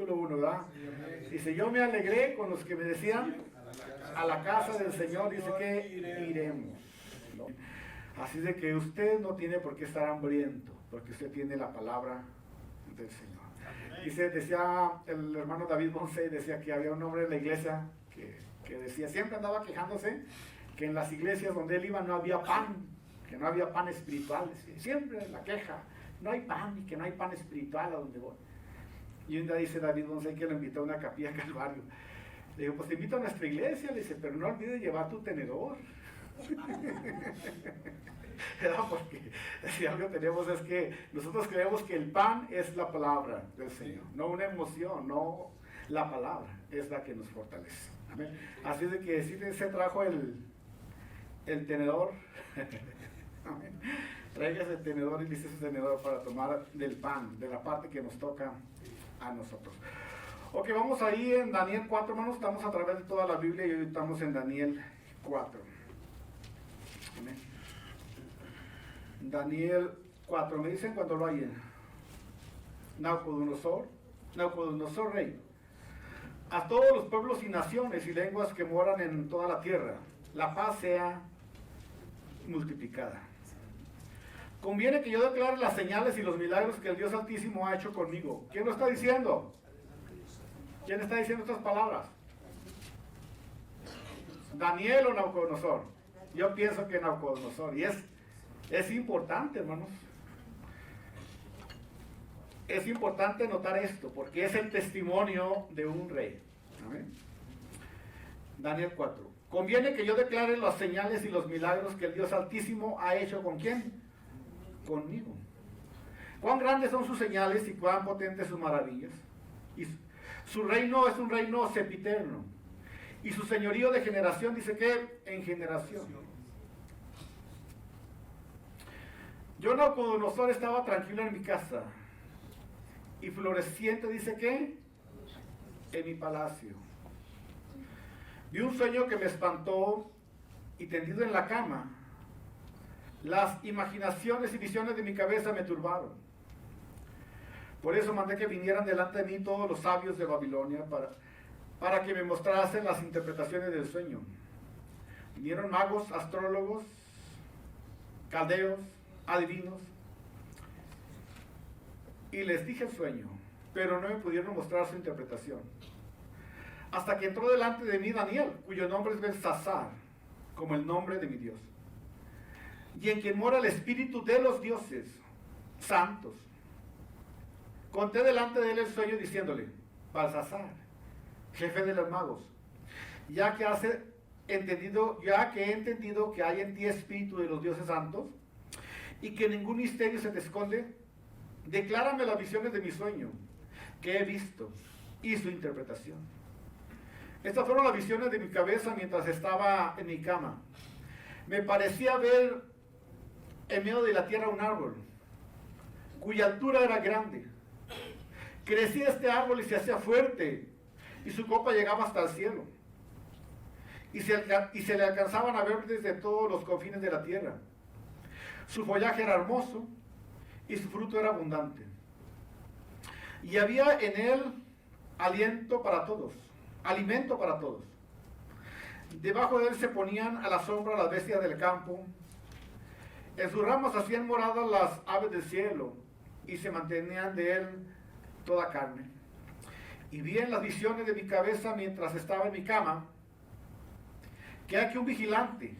versículo 1, ¿verdad? Dice, yo me alegré con los que me decían, a la casa del Señor, dice que iremos, ¿no? Así de que usted no tiene por qué estar hambriento, porque usted tiene la palabra del Señor. Decía el hermano David Monse, decía que había un hombre en la iglesia que decía, siempre andaba quejándose que en las iglesias donde él iba no había pan, que no había pan espiritual. Siempre la queja, no hay pan y que no hay pan espiritual a donde voy. Y un día dice David Monse que lo invitó a una capilla acá al barrio. Le digo, pues te invito a nuestra iglesia, le dice, pero no olvides llevar tu tenedor. Porque si algo tenemos es que nosotros creemos que el pan es la palabra del Señor, no una emoción, no la palabra es la que nos fortalece. ¿Amén? Así de que si se trajo el tenedor, ¿amén? Traigas el tenedor y listo ese tenedor para tomar del pan, de la parte que nos toca a nosotros. Ok, vamos ahí en Daniel 4, hermanos, estamos a través de toda la Biblia y hoy estamos en Daniel 4. Amén. Daniel 4, me dicen cuando lo hayan. Nabucodonosor rey, a todos los pueblos y naciones y lenguas que moran en toda la tierra, la paz sea multiplicada. Conviene que yo declare las señales y los milagros que el Dios Altísimo ha hecho conmigo. ¿Quién lo está diciendo? ¿Quién está diciendo estas palabras? ¿Daniel o Nabucodonosor? Yo pienso que Nabucodonosor. Y es importante, hermanos. Es importante notar esto, porque es el testimonio de un rey. ¿Amén? Daniel 4. Conviene que yo declare las señales y los milagros que el Dios Altísimo ha hecho ¿con quién? Conmigo. Cuán grandes son sus señales y cuán potentes sus maravillas. Y su reino es un reino sempiterno. Y su señorío de generación, dice que en generación. Yo, Nabucodonosor, estaba tranquilo en mi casa. Y floreciente, dice que en mi palacio. Vi un sueño que me espantó y tendido en la cama, las imaginaciones y visiones de mi cabeza me turbaron. Por eso mandé que vinieran delante de mí todos los sabios de Babilonia para que me mostrasen las interpretaciones del sueño. Vinieron magos, astrólogos, caldeos, adivinos, y les dije el sueño, pero no me pudieron mostrar su interpretación. Hasta que entró delante de mí Daniel, cuyo nombre es Belsasar, como el nombre de mi Dios, y en quien mora el espíritu de los dioses santos. Conté delante de él el sueño diciéndole, Belsasar, jefe de los magos, ya que he entendido que hay en ti espíritu de los dioses santos, y que ningún misterio se te esconde, declárame las visiones de mi sueño, que he visto, y su interpretación. Estas fueron las visiones de mi cabeza mientras estaba en mi cama. Me parecía ver en medio de la tierra un árbol, cuya altura era grande. Crecía este árbol y se hacía fuerte, y su copa llegaba hasta el cielo. Y se le alcanzaban a ver desde todos los confines de la tierra. Su follaje era hermoso, y su fruto era abundante. Y había en él alimento para todos. Debajo de él se ponían a la sombra las bestias del campo. En sus ramas hacían morada las aves del cielo, y se mantenían de él toda carne. Y vi en las visiones de mi cabeza mientras estaba en mi cama, que aquí un vigilante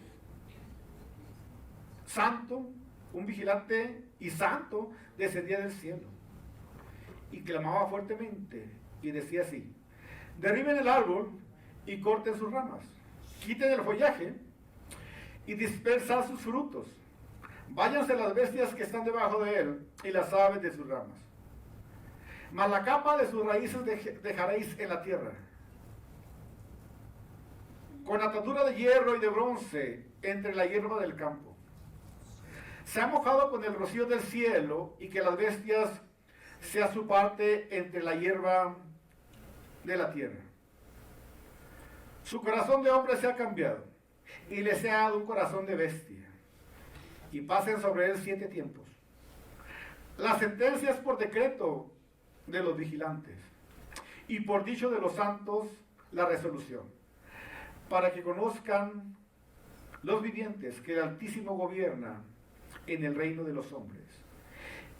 y santo descendía del cielo, y clamaba fuertemente, y decía así: derriben el árbol y corten sus ramas, quiten el follaje y dispersan sus frutos, váyanse las bestias que están debajo de él y las aves de sus ramas, mas la capa de sus raíces dejaréis en la tierra, con atadura de hierro y de bronce entre la hierba del campo. Se ha mojado con el rocío del cielo, y que las bestias sea su parte entre la hierba de la tierra. Su corazón de hombre se ha cambiado, y le se ha dado un corazón de bestia, y pasen sobre él 7 tiempos. La sentencia es por decreto de los vigilantes, y por dicho de los santos la resolución, para que conozcan los vivientes que el Altísimo gobierna en el reino de los hombres,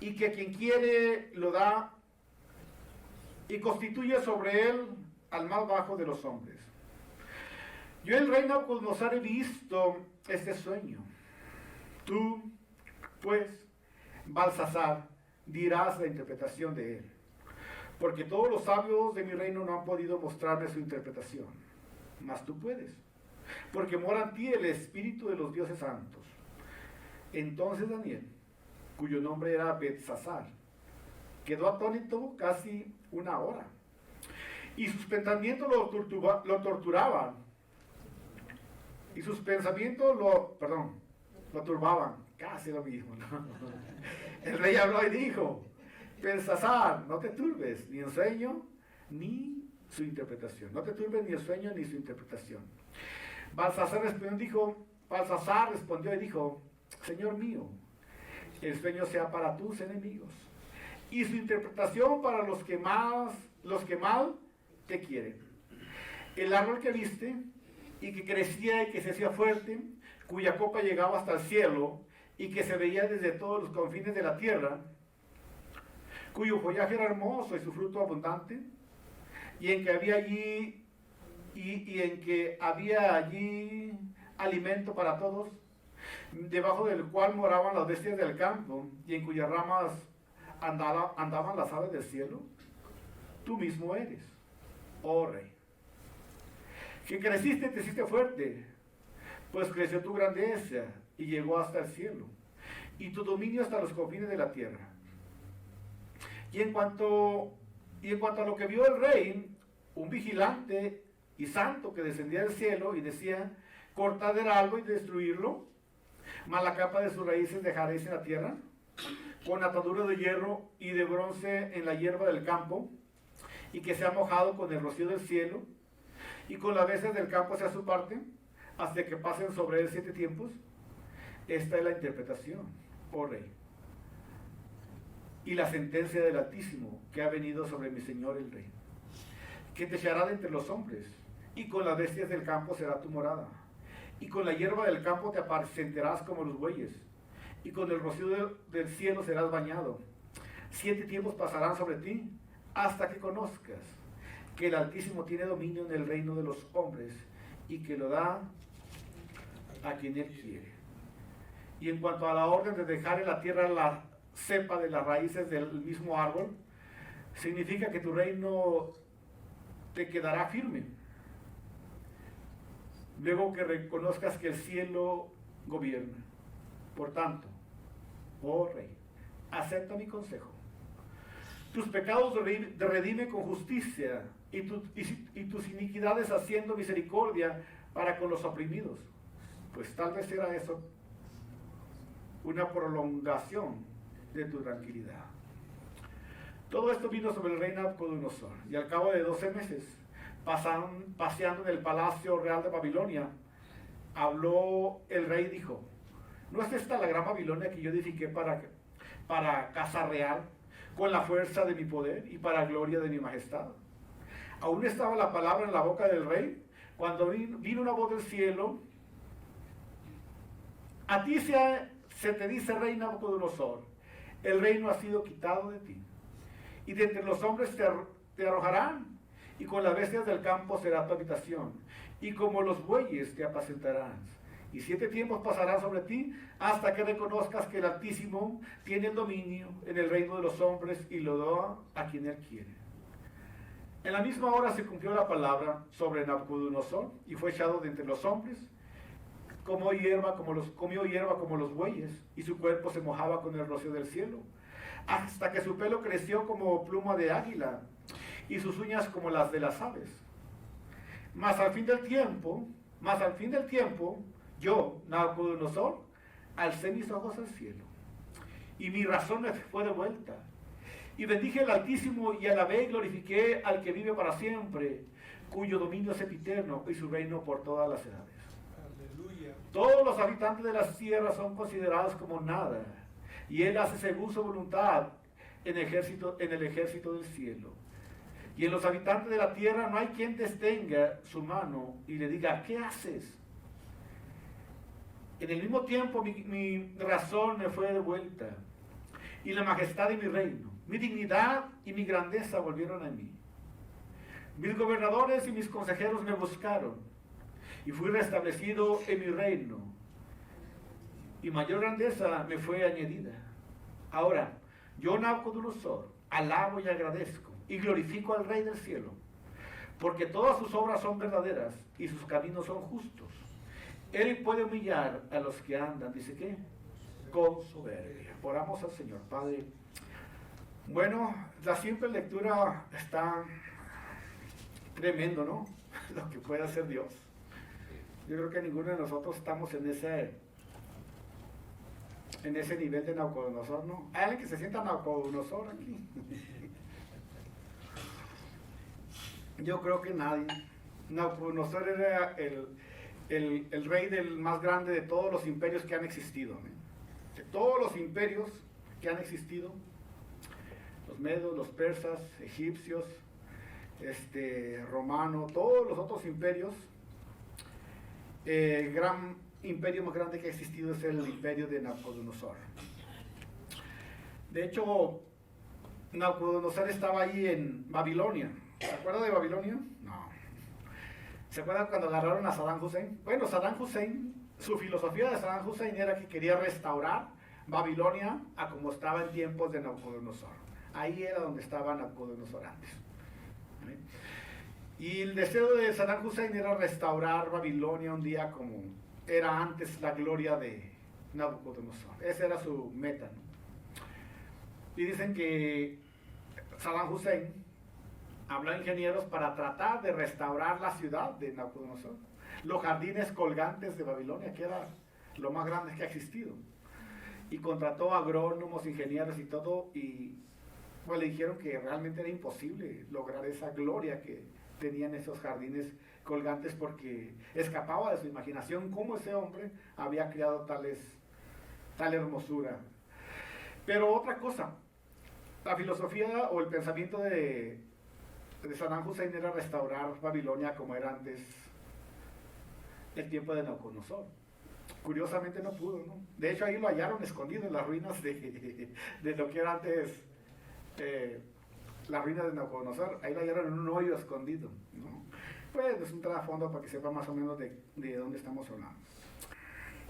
y que quien quiere lo da y constituye sobre él al más bajo de los hombres. Yo, el rey Nabucodonosor, he visto este sueño. Tú, pues, Balsasar, dirás la interpretación de él, porque todos los sabios de mi reino no han podido mostrarme su interpretación, mas tú puedes, porque mora en ti el espíritu de los dioses santos. Entonces Daniel, cuyo nombre era Belsasar, quedó atónito casi una hora, y sus pensamientos lo torturaban, y sus pensamientos lo turbaban, casi lo mismo, ¿no? El rey habló y dijo: Belsasar, no te turbes, ni el sueño, ni su interpretación. No te turbes ni el sueño, ni su interpretación. Balsasar respondió y dijo: Señor mío, el sueño sea para tus enemigos, y su interpretación para los que mal te quieren. El árbol que viste, y que crecía y que se hacía fuerte, cuya copa llegaba hasta el cielo, y que se veía desde todos los confines de la tierra, cuyo follaje era hermoso y su fruto abundante, y en que había allí alimento para todos, debajo del cual moraban las bestias del campo, y en cuyas ramas andaban las aves del cielo. Tú mismo eres, oh rey, que creciste y te hiciste fuerte, pues creció tu grandeza y llegó hasta el cielo, y tu dominio hasta los confines de la tierra. Y en cuanto a lo que vio el rey, un vigilante y santo que descendía del cielo y decía: cortad el árbol y destruirlo, mas la capa de sus raíces dejaréis en la tierra, con atadura de hierro y de bronce en la hierba del campo, y que sea mojado con el rocío del cielo, y con las bestias del campo sea su parte, hasta que pasen sobre él 7 tiempos. Esta es la interpretación, oh rey, y la sentencia del Altísimo que ha venido sobre mi señor el rey, que te echará de entre los hombres, y con las bestias del campo será tu morada, y con la hierba del campo te apacentarás como los bueyes, y con el rocío del cielo serás bañado. 7 tiempos pasarán sobre ti, hasta que conozcas que el Altísimo tiene dominio en el reino de los hombres, y que lo da a quien él quiere. Y en cuanto a la orden de dejar en la tierra la cepa de las raíces del mismo árbol, significa que tu reino te quedará firme, luego que reconozcas que el cielo gobierna. Por tanto, oh rey, acepta mi consejo. Tus pecados redime con justicia, y tus iniquidades haciendo misericordia para con los oprimidos. Pues tal vez era eso una prolongación de tu tranquilidad. Todo esto vino sobre el rey Nabucodonosor, y al cabo de 12 meses, paseando en el palacio real de Babilonia, habló el rey y dijo: ¿no es esta la gran Babilonia que yo edifiqué para casa real, con la fuerza de mi poder y para gloria de mi majestad? Aún estaba la palabra en la boca del rey, cuando vino una voz del cielo: a ti se te dice, rey Nabucodonosor, el reino ha sido quitado de ti, y de entre los hombres te arrojarán, y con las bestias del campo será tu habitación, y como los bueyes te apacentarás. Y 7 tiempos pasarán sobre ti, hasta que reconozcas que el Altísimo tiene el dominio en el reino de los hombres, y lo da a quien él quiere. En la misma hora se cumplió la palabra sobre Nabucodonosor, y fue echado de entre los hombres, comió hierba como los bueyes, y su cuerpo se mojaba con el rocío del cielo, hasta que su pelo creció como pluma de águila, y sus uñas como las de las aves. Mas al fin del tiempo, yo, Nabucodonosor, alcé mis ojos al cielo, y mi razón me fue devuelta, y bendije al Altísimo, y alabé y glorifiqué al que vive para siempre, cuyo dominio es sempiterno, y su reino por todas las edades. Aleluya. Todos los habitantes de las tierras son considerados como nada, y él hace según su voluntad en el ejército del cielo. Y en los habitantes de la tierra no hay quien destenga su mano y le diga, ¿qué haces? En el mismo tiempo mi razón me fue devuelta y la majestad de mi reino, mi dignidad y mi grandeza volvieron a mí. Mis gobernadores y mis consejeros me buscaron y fui restablecido en mi reino y mayor grandeza me fue añadida. Ahora, yo Nabucodonosor alabo y agradezco y glorifico al Rey del cielo, porque todas sus obras son verdaderas y sus caminos son justos. Él puede humillar a los que andan, dice que, con soberbia. Oramos al Señor. Padre, bueno, la simple lectura está tremendo, ¿no? Lo que puede hacer Dios. Yo creo que ninguno de nosotros estamos en ese nivel de Nabucodonosor, ¿no? ¿Hay alguien que se sienta Nabucodonosor aquí? Yo creo que nadie. Nabucodonosor era el rey del más grande de todos los imperios que han existido, ¿no? De todos los imperios que han existido, los medos, los persas, egipcios, romano, todos los otros imperios, el gran imperio más grande que ha existido es el imperio de Nabucodonosor. De hecho, Nabucodonosor estaba ahí en Babilonia. ¿Se acuerdan de Babilonia? No. ¿Se acuerdan cuando agarraron a Saddam Hussein? Bueno, Saddam Hussein, su filosofía de Saddam Hussein era que quería restaurar Babilonia a como estaba en tiempos de Nabucodonosor. Ahí era donde estaba Nabucodonosor antes. Y el deseo de Saddam Hussein era restaurar Babilonia un día como era antes la gloria de Nabucodonosor. Esa era su meta, ¿no? Y dicen que Saddam Hussein habló a ingenieros para tratar de restaurar la ciudad de Nabucodonosor, los jardines colgantes de Babilonia, que era lo más grande que ha existido. Y contrató agrónomos, ingenieros y todo, y pues le dijeron que realmente era imposible lograr esa gloria que tenían esos jardines colgantes, porque escapaba de su imaginación cómo ese hombre había creado tal hermosura. Pero otra cosa, la filosofía o el pensamiento de Saddam Hussein era restaurar Babilonia como era antes el tiempo de Nabucodonosor. Curiosamente no pudo, ¿no? De hecho ahí lo hallaron escondido en las ruinas de lo que era antes las ruinas de Nabucodonosor. Ahí lo hallaron en un hoyo escondido, ¿no? Pues es un trasfondo para que sepa más o menos de dónde estamos hablando.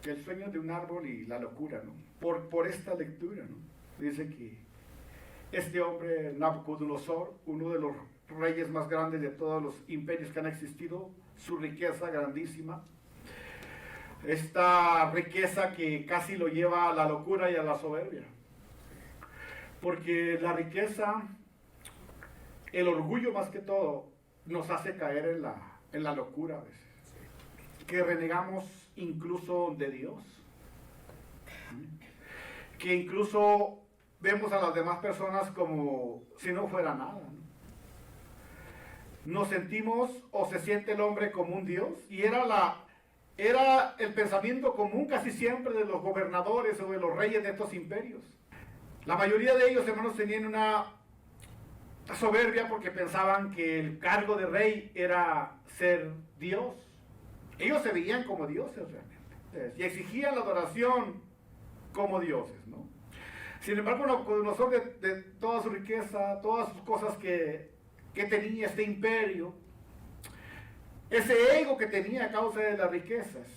Que el sueño de un árbol y la locura, ¿no? Por esta lectura, ¿no? Dice que este hombre, Nabucodonosor, uno de los reyes más grandes de todos los imperios que han existido, su riqueza grandísima, esta riqueza que casi lo lleva a la locura y a la soberbia, porque la riqueza, el orgullo más que todo, nos hace caer en la locura a veces, que renegamos incluso de Dios, que incluso vemos a las demás personas como si no fuera nada, ¿no? Nos sentimos o se siente el hombre como un Dios, y era el pensamiento común casi siempre de los gobernadores o de los reyes de estos imperios. La mayoría de ellos, hermanos, tenían una soberbia porque pensaban que el cargo de rey era ser Dios. Ellos se veían como dioses realmente y exigían la adoración como dioses, ¿no? Sin embargo, Nabucodonosor, de toda su riqueza, todas sus cosas que tenía este imperio, ese ego que tenía a causa de las riquezas,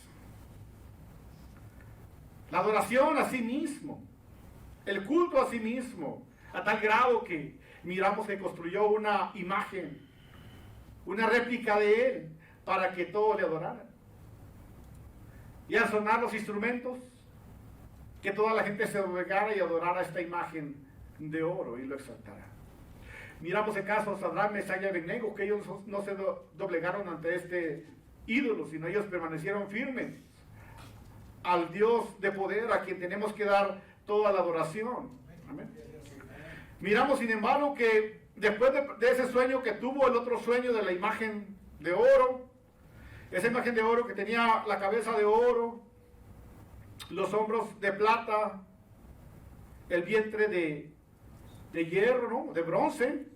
la adoración a sí mismo, el culto a sí mismo, a tal grado que miramos que construyó una imagen, una réplica de él, para que todos le adoraran. Y al sonar los instrumentos, que toda la gente se doblegara y adorara esta imagen de oro y lo exaltara. Miramos el caso de Sadrach, Mesach y Abednego, que ellos no se doblegaron ante este ídolo, sino ellos permanecieron firmes al Dios de poder, a quien tenemos que dar toda la adoración. Amén. Miramos, sin embargo, que después de ese sueño que tuvo, el otro sueño de la imagen de oro, esa imagen de oro que tenía la cabeza de oro, los hombros de plata, el vientre de hierro, ¿no? De bronce,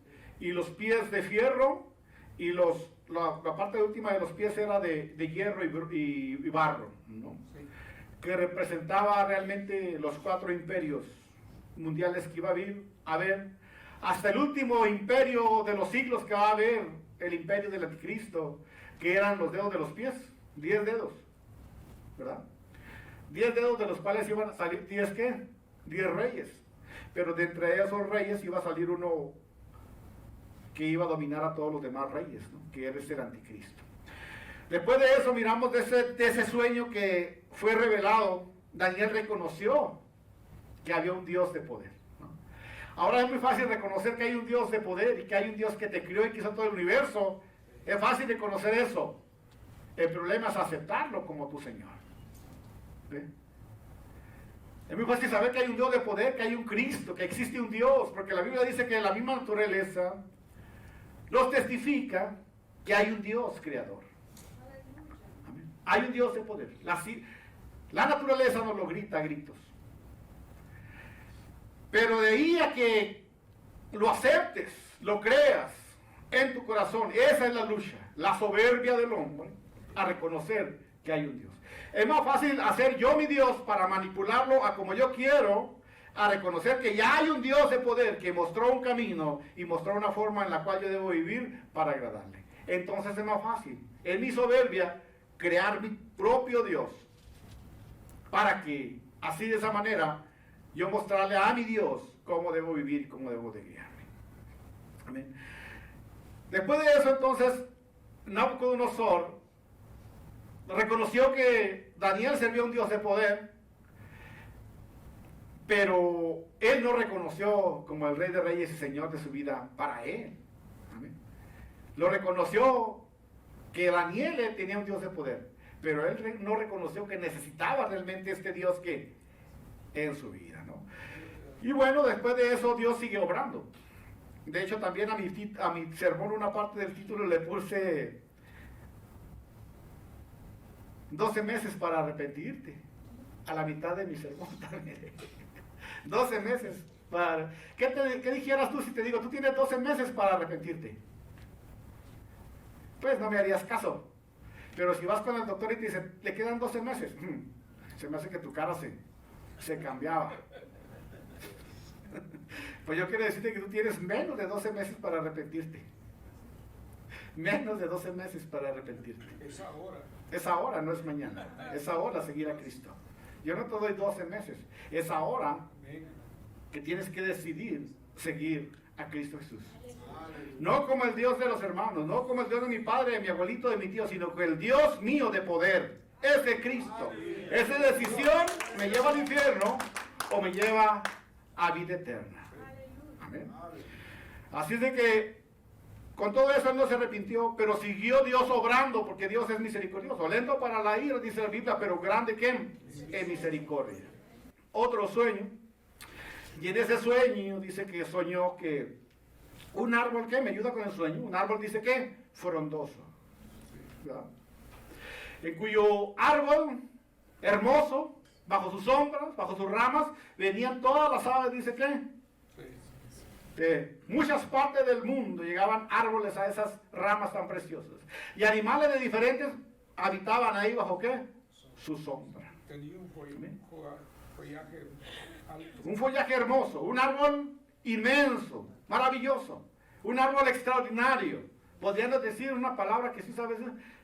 y los pies de fierro, y la parte última de los pies era de hierro y barro, ¿no? Sí. Que representaba realmente los 4 imperios mundiales que iba a haber, hasta el último imperio de los siglos que va a haber, el imperio del anticristo, que eran los dedos de los pies, 10 dedos, ¿verdad? 10 dedos, de los cuales iban a salir 10 ¿qué? 10 reyes, pero de entre esos reyes iba a salir uno que iba a dominar a todos los demás reyes, ¿no? Que era el anticristo. Después de eso miramos de ese sueño que fue revelado. Daniel reconoció que había un Dios de poder, ¿no? Ahora es muy fácil reconocer que hay un Dios de poder y que hay un Dios que te crió y que hizo todo el universo. Es fácil reconocer eso. El problema es aceptarlo como tu Señor. ¿Sí? Es muy fácil saber que hay un Dios de poder, que hay un Cristo, que existe un Dios, porque la Biblia dice que la misma naturaleza nos testifica que hay un Dios creador. Amén. Hay un Dios de poder. La naturaleza nos lo grita a gritos. Pero de ahí a que lo aceptes, lo creas en tu corazón, esa es la lucha, la soberbia del hombre a reconocer que hay un Dios. Es más fácil hacer yo mi Dios para manipularlo a como yo quiero, a reconocer que ya hay un Dios de poder que mostró un camino y mostró una forma en la cual yo debo vivir para agradarle. Entonces es más fácil, en mi soberbia, crear mi propio Dios, para que así de esa manera yo mostrarle a mi Dios cómo debo vivir y cómo debo de guiarme. Amén. Después de eso, entonces, Nabucodonosor reconoció que Daniel servía a un Dios de poder, pero él no reconoció como el Rey de Reyes y Señor de su vida para él. Amén. Lo reconoció que Daniel tenía un Dios de poder, pero él no reconoció que necesitaba realmente este Dios que en su vida, ¿no? Y bueno, después de eso Dios sigue obrando. De hecho, también a mi sermón, una parte del título le puse 12 meses para arrepentirte. A la mitad de mi sermón también. 12 meses para... ¿Qué dijeras tú si te digo, tú tienes 12 meses para arrepentirte? Pues no me harías caso. Pero si vas con el doctor y te dice, le quedan 12 meses, se me hace que tu cara se cambiaba. Pues yo quiero decirte que tú tienes menos de 12 meses para arrepentirte. Menos de 12 meses para arrepentirte. Es ahora. Es ahora, no es mañana. Es ahora seguir a Cristo. Yo no te doy 12 meses. Es ahora que tienes que decidir seguir a Cristo Jesús. No como el Dios de los hermanos, no como el Dios de mi padre, de mi abuelito, de mi tío, sino que el Dios mío de poder, es de Cristo. Esa decisión me lleva al infierno o me lleva a vida eterna. Amén. Así es de que con todo eso él no se arrepintió, pero siguió Dios obrando, porque Dios es misericordioso. Lento para la ira, dice la Biblia, pero grande que en misericordia. Otro sueño, y en ese sueño dice que soñó que un árbol, ¿qué? Me ayuda con el sueño. Un árbol dice que frondoso, ¿verdad? En cuyo árbol hermoso, bajo sus sombras, bajo sus ramas, venían todas las aves, dice que de muchas partes del mundo llegaban árboles a esas ramas tan preciosas. Y animales de diferentes habitaban ahí bajo ¿qué? Su sombra. Tenía un follaje alto. Un follaje hermoso, un árbol inmenso, maravilloso, un árbol extraordinario. Podríamos decir una palabra que sí sabes,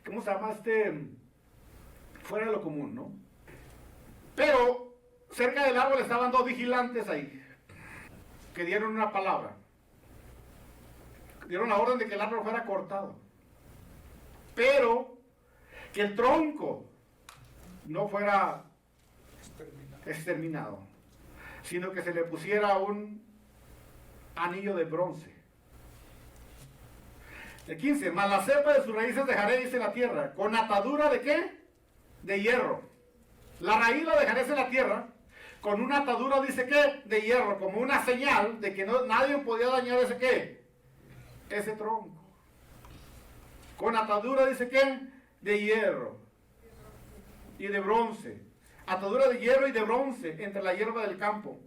¿cómo se llama? Fuera de lo común, ¿no? Pero cerca del árbol estaban 2 vigilantes ahí, que dieron una palabra. Dieron la orden de que el árbol fuera cortado. Pero que el tronco no fuera exterminado, sino que se le pusiera un anillo de bronce. El 15, mas la cepa de sus raíces dejaré, dice la tierra, con atadura de ¿qué? De hierro. La raíz la dejaré en la tierra, con una atadura, dice ¿qué? De hierro, como una señal de que nadie podía dañar ese ¿qué? Ese tronco. Con atadura, dice ¿qué? De hierro y de bronce. Atadura de hierro y de bronce entre la hierba del campo.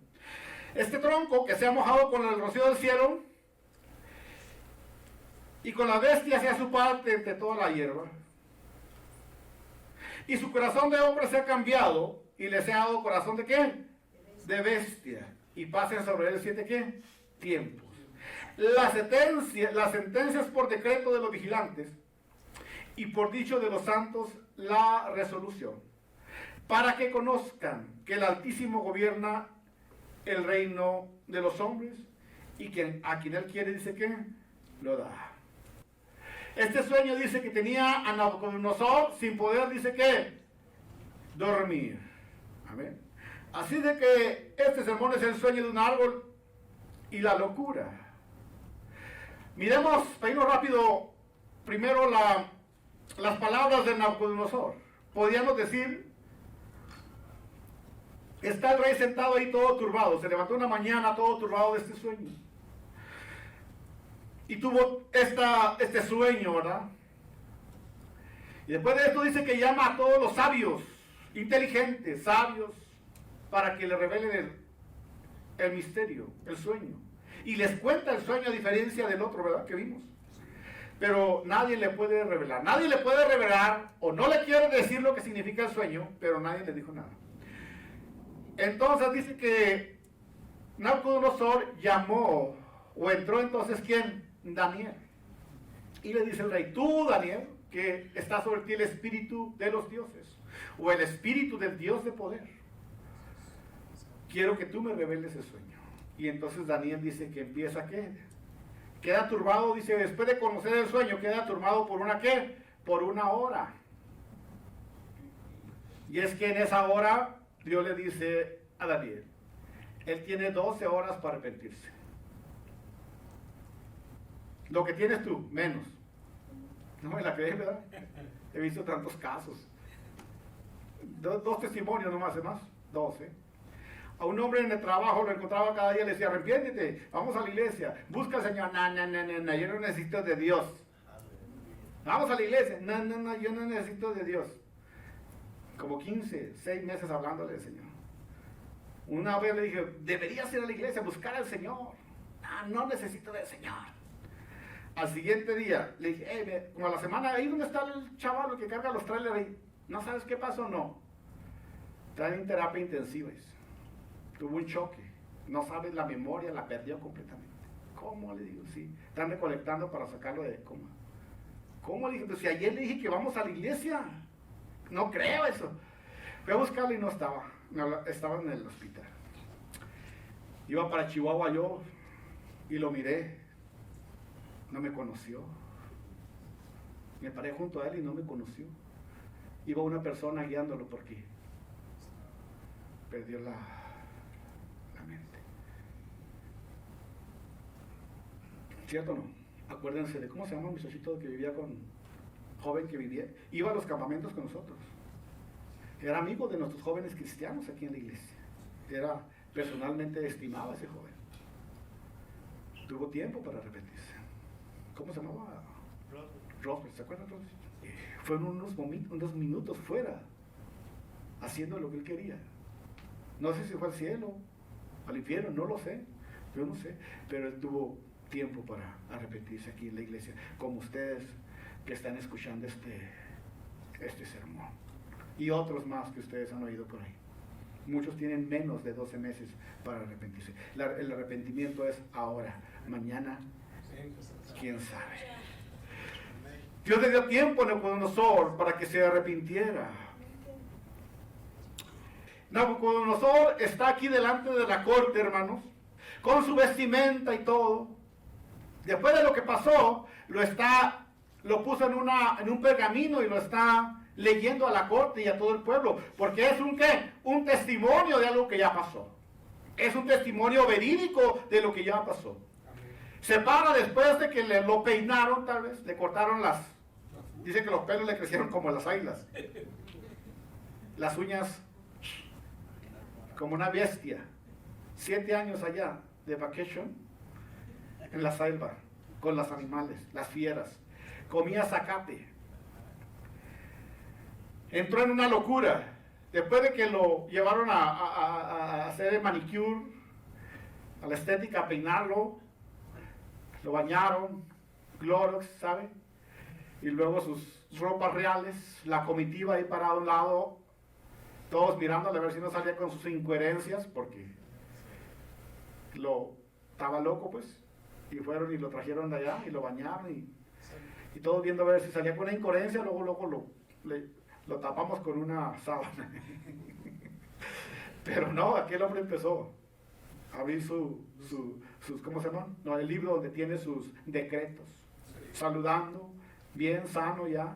Este tronco que se ha mojado con el rocío del cielo y con la bestia sea su parte entre toda la hierba. Y su corazón de hombre se ha cambiado, y les ha dado corazón de ¿qué? De bestia. Y pasen sobre él 7 ¿qué? Tiempos. Las sentencias por decreto de los vigilantes, y por dicho de los santos, la resolución. Para que conozcan que el Altísimo gobierna el reino de los hombres, y que a quien él quiere, dice que lo da. Este sueño dice que tenía a Nabucodonosor sin poder, dice que dormir. Amén. Así de que este sermón es el sueño de un árbol y la locura. Miremos, para irnos rápido, primero las palabras de Nabucodonosor. Podríamos decir, está el rey sentado ahí todo turbado, se levantó una mañana todo turbado de este sueño. Y tuvo este sueño, ¿verdad? Y después de esto dice que llama a todos los sabios, inteligentes, sabios, para que le revelen el misterio, el sueño. Y les cuenta el sueño a diferencia del otro, ¿verdad? Que vimos. Pero nadie le puede revelar. Nadie le puede revelar, o no le quiere decir lo que significa el sueño, pero nadie le dijo nada. Entonces dice que Nabucodonosor llamó, o entró entonces, ¿quién? Daniel. Y le dice el rey, tú, Daniel, que está sobre ti el espíritu de los dioses, o el espíritu del Dios de poder, quiero que tú me reveles el sueño. Y entonces Daniel dice que empieza, ¿qué? Queda turbado, dice, después de conocer el sueño, queda turbado por una, ¿qué? Por una hora. Y es que en esa hora, Dios le dice a Daniel, él tiene 12 horas para arrepentirse. Lo que tienes tú, menos. No me la crees, ¿verdad? He visto tantos casos. Dos testimonios nomás, más, 12. A un hombre en el trabajo lo encontraba cada día y le decía, arrepiéntete, vamos a la iglesia, busca al Señor. No, yo no necesito de Dios. Vamos a la iglesia. No, yo no necesito de Dios. Como 6 meses hablándole del Señor. Una vez le dije, deberías ir a la iglesia, buscar al Señor. No necesito del Señor. Al siguiente día, le dije, como a la semana, ahí donde está el chaval que carga los trailers ahí, ¿no sabes qué pasó? No. Traen en terapia intensiva. Tuvo un choque. No sabes, la memoria la perdió completamente. ¿Cómo? Le digo, sí. Están recolectando para sacarlo de coma. ¿Cómo? Le dije, pues si ayer le dije que vamos a la iglesia. No creo eso. Fui a buscarlo y no estaba. Estaba en el hospital. Iba para Chihuahua yo y lo miré. No me conoció. Me paré junto a él y no me conoció. Iba una persona guiándolo porque perdió la mente. ¿Cierto o no? Acuérdense de cómo se llama un muchachito que vivía joven que vivía, iba a los campamentos con nosotros. Era amigo de nuestros jóvenes cristianos aquí en la iglesia. Personalmente estimaba a ese joven. Tuvo tiempo para arrepentirse. ¿Cómo se llamaba? Robert, ¿se acuerdan? Fueron unos minutos fuera, haciendo lo que él quería. No sé si fue al cielo, al infierno, no lo sé, yo no sé, pero él tuvo tiempo para arrepentirse aquí en la iglesia, como ustedes que están escuchando este sermón, y otros más que ustedes han oído por ahí. Muchos tienen menos de 12 meses para arrepentirse. El arrepentimiento es ahora, mañana, quién sabe. Dios le dio tiempo a Nabucodonosor para que se arrepintiera. Nabucodonosor está aquí delante de la corte, hermanos, con su vestimenta y todo. Después de lo que pasó, lo puso en un pergamino y lo está leyendo a la corte y a todo el pueblo, porque es un testimonio de algo que ya pasó. Es un testimonio verídico de lo que ya pasó. Se para después de que lo peinaron, tal vez, le cortaron dice que los pelos le crecieron como las águilas. Las uñas como una bestia. 7 años allá de vacation en la selva, con los animales, las fieras. Comía zacate. Entró en una locura. Después de que lo llevaron a hacer el manicure, a la estética, a peinarlo, lo bañaron, Clorox, ¿sabe? Y luego sus ropas reales, la comitiva ahí parada a un lado, todos mirándole a ver si no salía con sus incoherencias, porque estaba loco, pues. Y fueron y lo trajeron de allá y lo bañaron y todos viendo a ver si salía con una incoherencia, luego lo tapamos con una sábana. Pero no, aquel hombre empezó a abrir sus ¿cómo se llama? No, el libro donde tiene sus decretos, saludando, bien sano ya,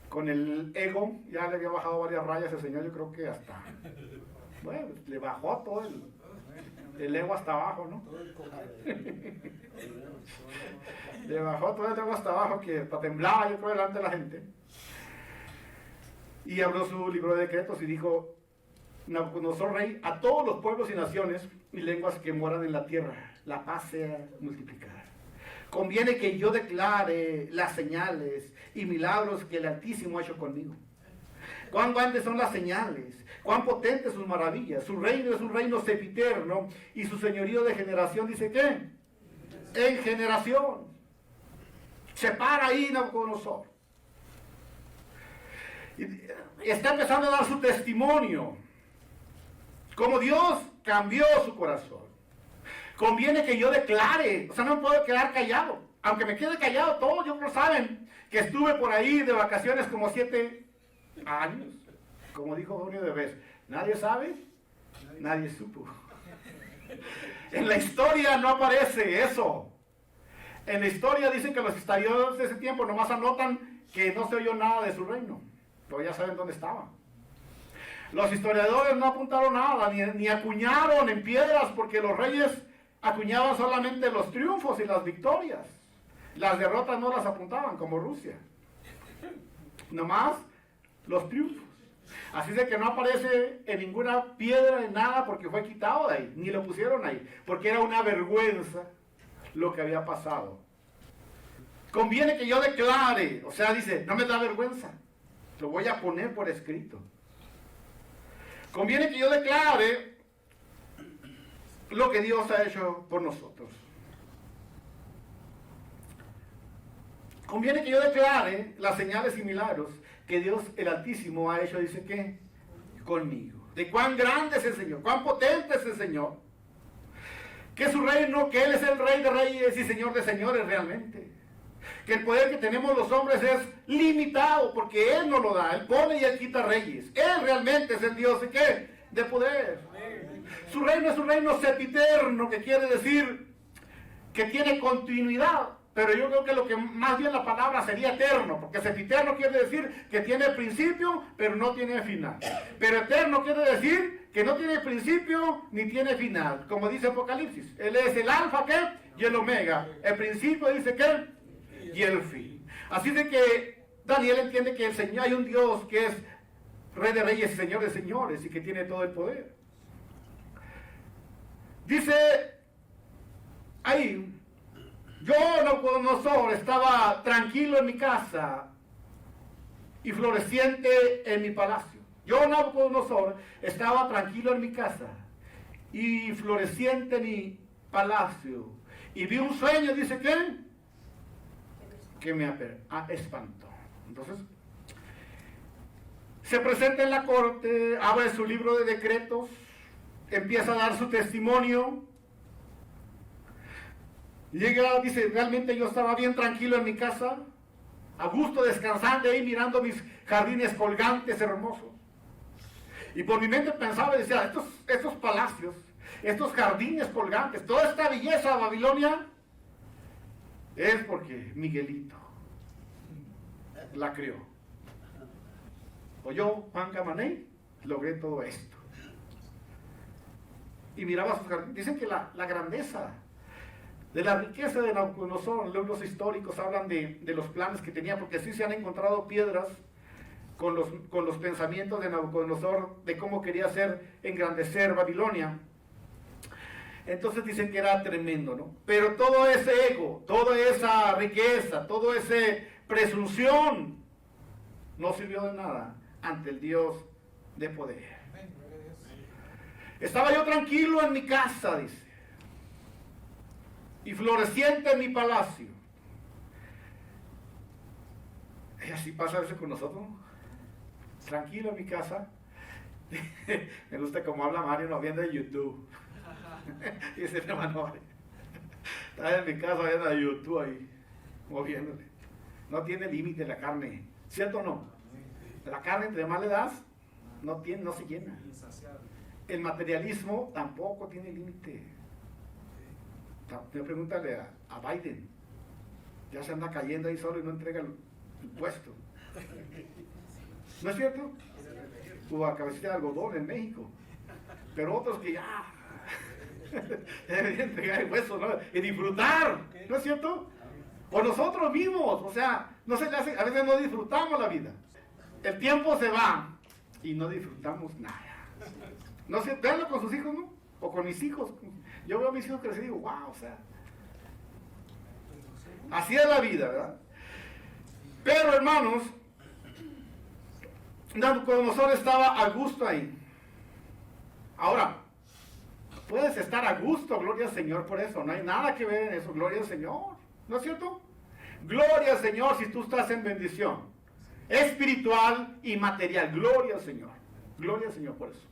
con el ego, ya le había bajado varias rayas el Señor, yo creo que hasta, bueno, le bajó todo el ego hasta abajo, ¿no? Le bajó todo el ego hasta abajo, que hasta temblaba, yo creo, delante de la gente. Y abrió su libro de decretos y dijo: Nabucodonosor, rey, a todos los pueblos y naciones y lenguas que moran en la tierra, la paz sea multiplicada. Conviene que yo declare las señales y milagros que el Altísimo ha hecho conmigo. Cuán grandes son las señales, cuán potentes sus maravillas. Su reino es un reino sempiterno y su señorío de generación, dice ¿qué? En generación. Se para ahí Nabucodonosor. Y está empezando a dar su testimonio. Como Dios cambió su corazón. Conviene que yo declare, o sea, no me puedo quedar callado. Aunque me quede callado, todos yo lo saben, que estuve por ahí de vacaciones como 7 años. Como dijo Eugenio Derbez, nadie sabe, nadie supo. En la historia no aparece eso. En la historia dicen que los historiadores de ese tiempo nomás anotan que no se oyó nada de su reino. Pero ya saben dónde estaba. Los historiadores no apuntaron nada, ni acuñaron en piedras, porque los reyes acuñaban solamente los triunfos y las victorias. Las derrotas no las apuntaban, como Rusia. Nomás los triunfos. Así de que no aparece en ninguna piedra, en nada, porque fue quitado de ahí, ni lo pusieron ahí, porque era una vergüenza lo que había pasado. Conviene que yo declare, o sea, dice, no me da vergüenza, lo voy a poner por escrito. Conviene que yo declare lo que Dios ha hecho por nosotros. Conviene que yo declare las señales y milagros que Dios el Altísimo ha hecho, dice que conmigo. De cuán grande es el Señor, cuán potente es el Señor. Que su reino, que Él es el Rey de Reyes y Señor de Señores realmente. Que el poder que tenemos los hombres es limitado porque Él nos lo da. Él pone y Él quita reyes. Él realmente es el Dios de ¿qué? De poder. Su reino es un reino sempiterno, que quiere decir que tiene continuidad. Pero yo creo que lo que más bien la palabra sería eterno, porque sempiterno quiere decir que tiene principio, pero no tiene final. Pero eterno quiere decir que no tiene principio ni tiene final, como dice Apocalipsis. Él es el alfa, ¿qué? Y el omega. El principio dice ¿qué? Y el fin. Así de que Daniel entiende que el Señor, hay un Dios que es Rey de Reyes y Señor de Señores y que tiene todo el poder. Dice ahí: yo, Nabucodonosor, estaba tranquilo en mi casa y floreciente en mi palacio. Yo, Nabucodonosor, estaba tranquilo en mi casa y floreciente en mi palacio. Y vi un sueño, dice que me espantó. Entonces, se presenta en la corte, abre su libro de decretos, empieza a dar su testimonio. Llega, dice, realmente yo estaba bien tranquilo en mi casa, a gusto descansando ahí, mirando mis jardines colgantes hermosos. Y por mi mente pensaba y decía, estos palacios, estos jardines colgantes, toda esta belleza de Babilonia, es porque Miguelito la creó. O yo, Juan Camané, logré todo esto. Y miraba sus jardines. Dicen que la grandeza de la riqueza de Nabucodonosor, los libros históricos hablan de los planes que tenía, porque sí se han encontrado piedras con los pensamientos de Nabucodonosor de cómo quería engrandecer Babilonia. Entonces dicen que era tremendo, ¿no? Pero todo ese ego, toda esa riqueza, toda esa presunción no sirvió de nada ante el Dios de poder. Estaba yo tranquilo en mi casa, dice, y floreciente en mi palacio. Y así pasa a veces con nosotros. Tranquilo en mi casa. Me gusta como habla Mario, no viendo en YouTube. Y dice mi hermano, está en mi casa viendo en YouTube ahí, moviéndole. No tiene límite la carne, ¿cierto o no? La carne, entre más le das, no se llena. El materialismo tampoco tiene límite. Pregúntale a Biden. Ya se anda cayendo ahí solo y no entrega el puesto. ¿No es cierto? O a cabecita de algodón en México. Pero otros que ya deberían entregar el hueso, ¿no? Y disfrutar, ¿no es cierto? O nosotros mismos, o sea, no se le hace, a veces no disfrutamos la vida. El tiempo se va y no disfrutamos nada. No sé, véanlo con sus hijos, ¿no? O con mis hijos. Yo veo a mis hijos crecer y digo, wow, o sea, así es la vida, ¿verdad? Pero hermanos, Nabucodonosor estaba a gusto ahí. Ahora, puedes estar a gusto, gloria al Señor por eso, no hay nada que ver en eso, gloria al Señor, ¿no es cierto? Gloria al Señor si tú estás en bendición espiritual y material, gloria al Señor por eso.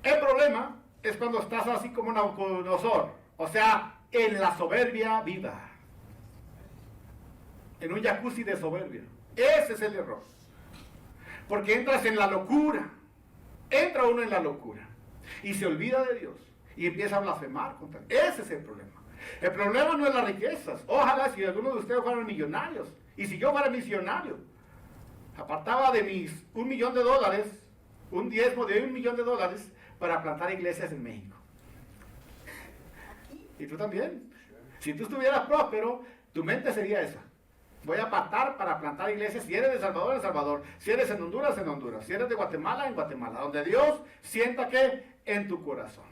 El problema es cuando estás así como Nabucodonosor, o sea, en la soberbia viva, en un jacuzzi de soberbia. Ese es el error, porque entras en la locura, entra uno en la locura y se olvida de Dios y empieza a blasfemar contra él. Ese es el problema. El problema no es las riquezas. Ojalá si algunos de ustedes fueran millonarios, y si yo fuera misionario, apartaba de mis $1,000,000, un diezmo de $1,000,000 para plantar iglesias en México. Y tú también. Si tú estuvieras próspero, tu mente sería esa. Voy a apartar para plantar iglesias. Si eres de Salvador, en El Salvador. Si eres en Honduras, en Honduras. Si eres de Guatemala, en Guatemala. Donde Dios sienta que en tu corazón.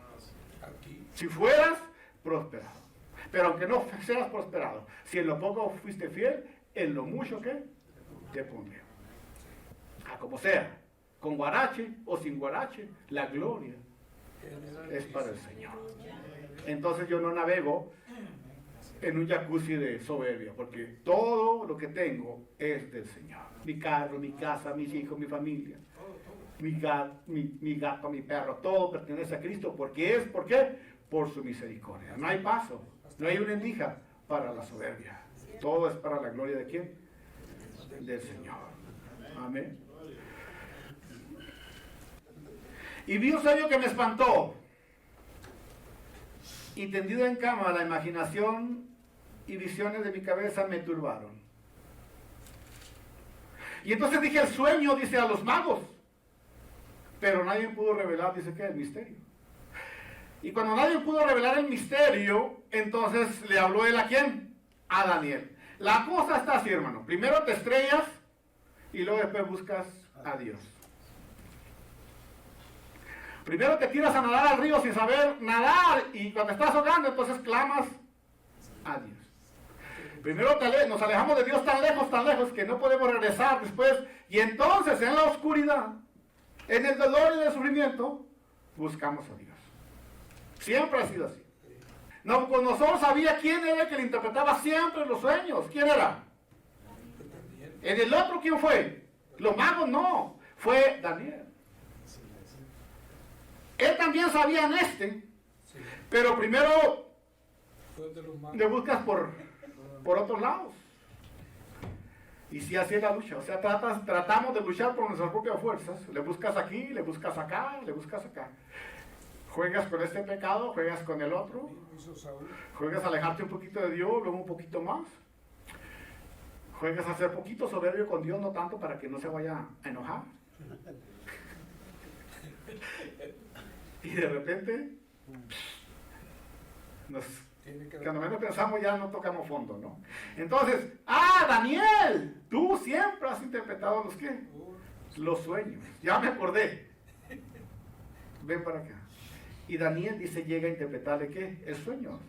Si fueras prosperado. Pero aunque no seas prosperado, si en lo poco fuiste fiel, en lo mucho que te pondré. Como sea, con guarache o sin guarache, la gloria es para el Señor. Entonces yo no navego en un jacuzzi de soberbia, porque todo lo que tengo es del Señor. Mi carro, mi casa, mis hijos, mi familia, mi gato, mi perro, todo pertenece a Cristo. ¿Por qué? Por su misericordia. No hay paso, no hay una endija para la soberbia. Todo es para la gloria de ¿quién? Del Señor. Amén. Y vi un sueño que me espantó. Y tendido en cama, la imaginación y visiones de mi cabeza me turbaron. Y entonces dije, el sueño, dice, a los magos. Pero nadie pudo revelar, dice que el misterio. Y cuando nadie pudo revelar el misterio, entonces le habló él a ¿quién? A Daniel. La cosa está así, hermano. Primero te estrellas y luego después buscas a Dios. Primero te tiras a nadar al río sin saber nadar y cuando estás ahogando entonces clamas a Dios. Primero nos alejamos de Dios tan lejos que no podemos regresar después y entonces en la oscuridad, en el dolor y el sufrimiento, buscamos a Dios. Siempre ha sido así. Nabucodonosor sabía quién era el que le interpretaba siempre los sueños. ¿Quién era? En el otro, ¿quién fue? Los magos no, fue Daniel. Él también sabía en este, pero primero le buscas por otros lados. Y si así es la lucha, o sea, tratamos de luchar por nuestras propias fuerzas. Le buscas aquí, le buscas acá, le buscas acá. Juegas con este pecado, juegas con el otro. Juegas a alejarte un poquito de Dios, luego un poquito más. Juegas a ser poquito soberbio con Dios, no tanto para que no se vaya a enojar. Y de repente, cuando menos pensamos ya no tocamos fondo, ¿no? Entonces, Daniel, tú siempre has interpretado los ¿qué? Los sueños. Ya me acordé. Ven para acá. Y Daniel dice, llega a interpretarle ¿qué? El sueño.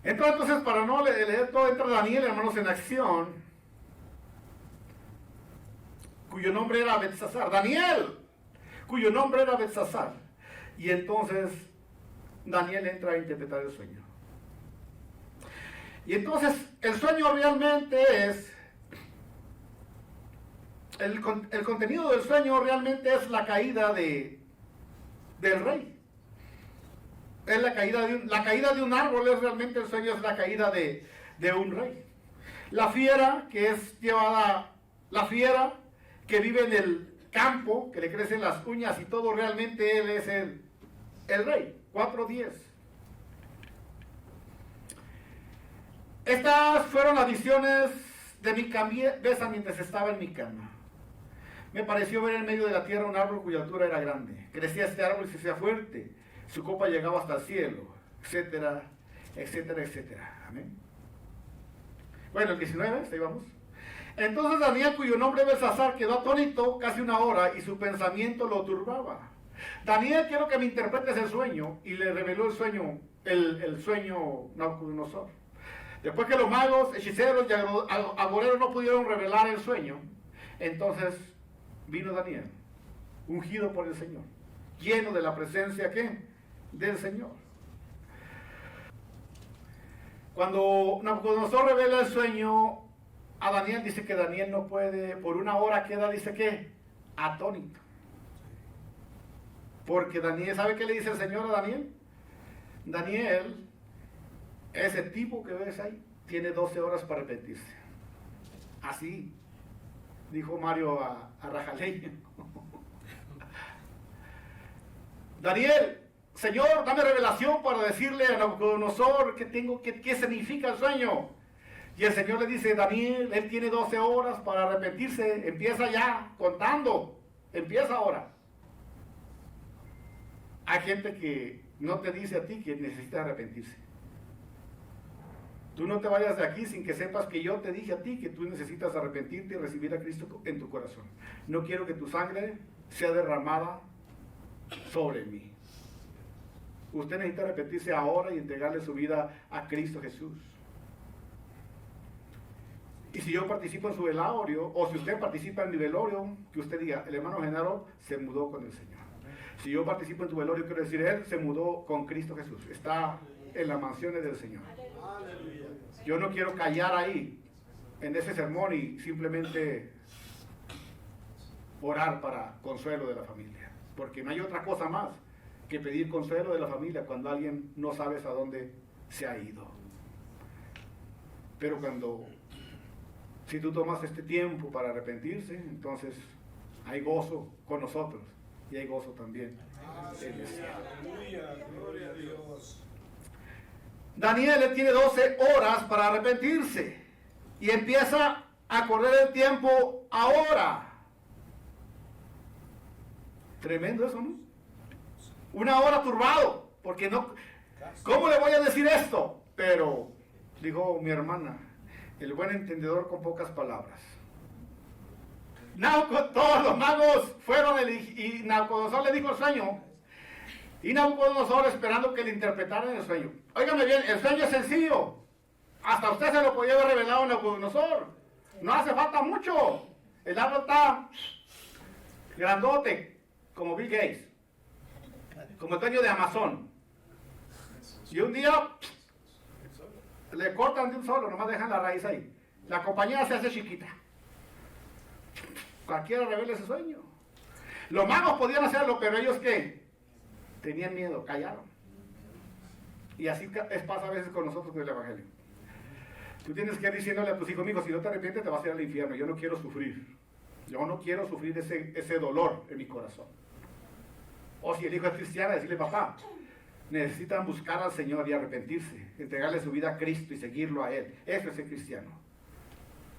Entonces, para no leer todo, entra Daniel, hermanos, en acción, cuyo nombre era Belsasar. Daniel, cuyo nombre era Belsasar. Y entonces Daniel entra a interpretar el sueño. Y entonces el sueño realmente es, el contenido del sueño realmente es la caída del rey. Es la caída de un árbol, es realmente el sueño, es la caída de un rey. La fiera que es llevada, la fiera que vive en el campo, que le crecen las uñas y todo, realmente él es el rey. 4:10. Estas fueron las visiones de mi cabeza mientras estaba en mi cama. Me pareció ver en medio de la tierra un árbol cuya altura era grande. Crecía este árbol y se hacía fuerte. Su copa llegaba hasta el cielo, etcétera, etcétera, etcétera. Amén. Bueno, el 19, ahí vamos. Entonces Daniel, cuyo nombre es Belsasar, quedó atónito casi una hora y su pensamiento lo turbaba. Daniel, quiero que me interpretes el sueño, y le reveló el sueño Nabucodonosor. Después que los magos, hechiceros y agoreros no pudieron revelar el sueño, entonces vino Daniel, ungido por el Señor, lleno de la presencia ¿qué? Del Señor. Cuando Nabucodonosor revela el sueño a Daniel, dice que Daniel no puede, por una hora queda, dice que, atónito. Porque Daniel, ¿sabe qué le dice el Señor a Daniel? Daniel, ese tipo que ves ahí, tiene 12 horas para arrepentirse. Así dijo Mario a Rajaleño. Daniel, Señor, dame revelación para decirle a Nabucodonosor qué significa el sueño. Y el Señor le dice, Daniel, él tiene 12 horas para arrepentirse. Empieza ya, contando. Empieza ahora. Hay gente que no te dice a ti que necesita arrepentirse. Tú no te vayas de aquí sin que sepas que yo te dije a ti que tú necesitas arrepentirte y recibir a Cristo en tu corazón. No quiero que tu sangre sea derramada sobre mí. Usted necesita arrepentirse ahora y entregarle su vida a Cristo Jesús. Y si yo participo en su velorio, o si usted participa en mi velorio, que usted diga, el hermano Genaro se mudó con el Señor. Si yo participo en tu velorio, quiero decir, él se mudó con Cristo Jesús. Está en las mansiones del Señor. Yo no quiero callar ahí, en ese sermón, y simplemente orar para consuelo de la familia. Porque no hay otra cosa más que pedir consuelo de la familia cuando alguien no sabes a dónde se ha ido. Pero si tú tomas este tiempo para arrepentirse, entonces hay gozo con nosotros y hay gozo también en el cielo. Gloria a Dios. Daniel tiene 12 horas para arrepentirse y empieza a correr el tiempo ahora. Tremendo eso, ¿no? Una hora turbado, porque no, ¿cómo le voy a decir esto? Pero, dijo mi hermana, el buen entendedor con pocas palabras. Todos los magos fueron y Nabucodonosor le dijo el sueño. Y Nabucodonosor esperando que le interpretaran el sueño. Óigame bien, el sueño es sencillo. Hasta usted se lo podía haber revelado a Nabucodonosor. No hace falta mucho. El árbol está grandote, como Bill Gates, como el dueño de Amazon. Y un día le cortan de un solo, nomás dejan la raíz ahí. La compañía se hace chiquita. Cualquiera revela ese sueño. Los magos podían hacerlo, pero ellos ¿qué? Tenían miedo, callaron. Y así pasa a veces con nosotros con el Evangelio. Tú tienes que ir diciéndole a tus hijos, amigos, si no te arrepientes te vas a ir al infierno. Yo no quiero sufrir. Yo no quiero sufrir ese dolor en mi corazón. O si el hijo es cristiano, decirle, papá, necesitan buscar al Señor y arrepentirse, entregarle su vida a Cristo y seguirlo a Él. Eso es ser cristiano.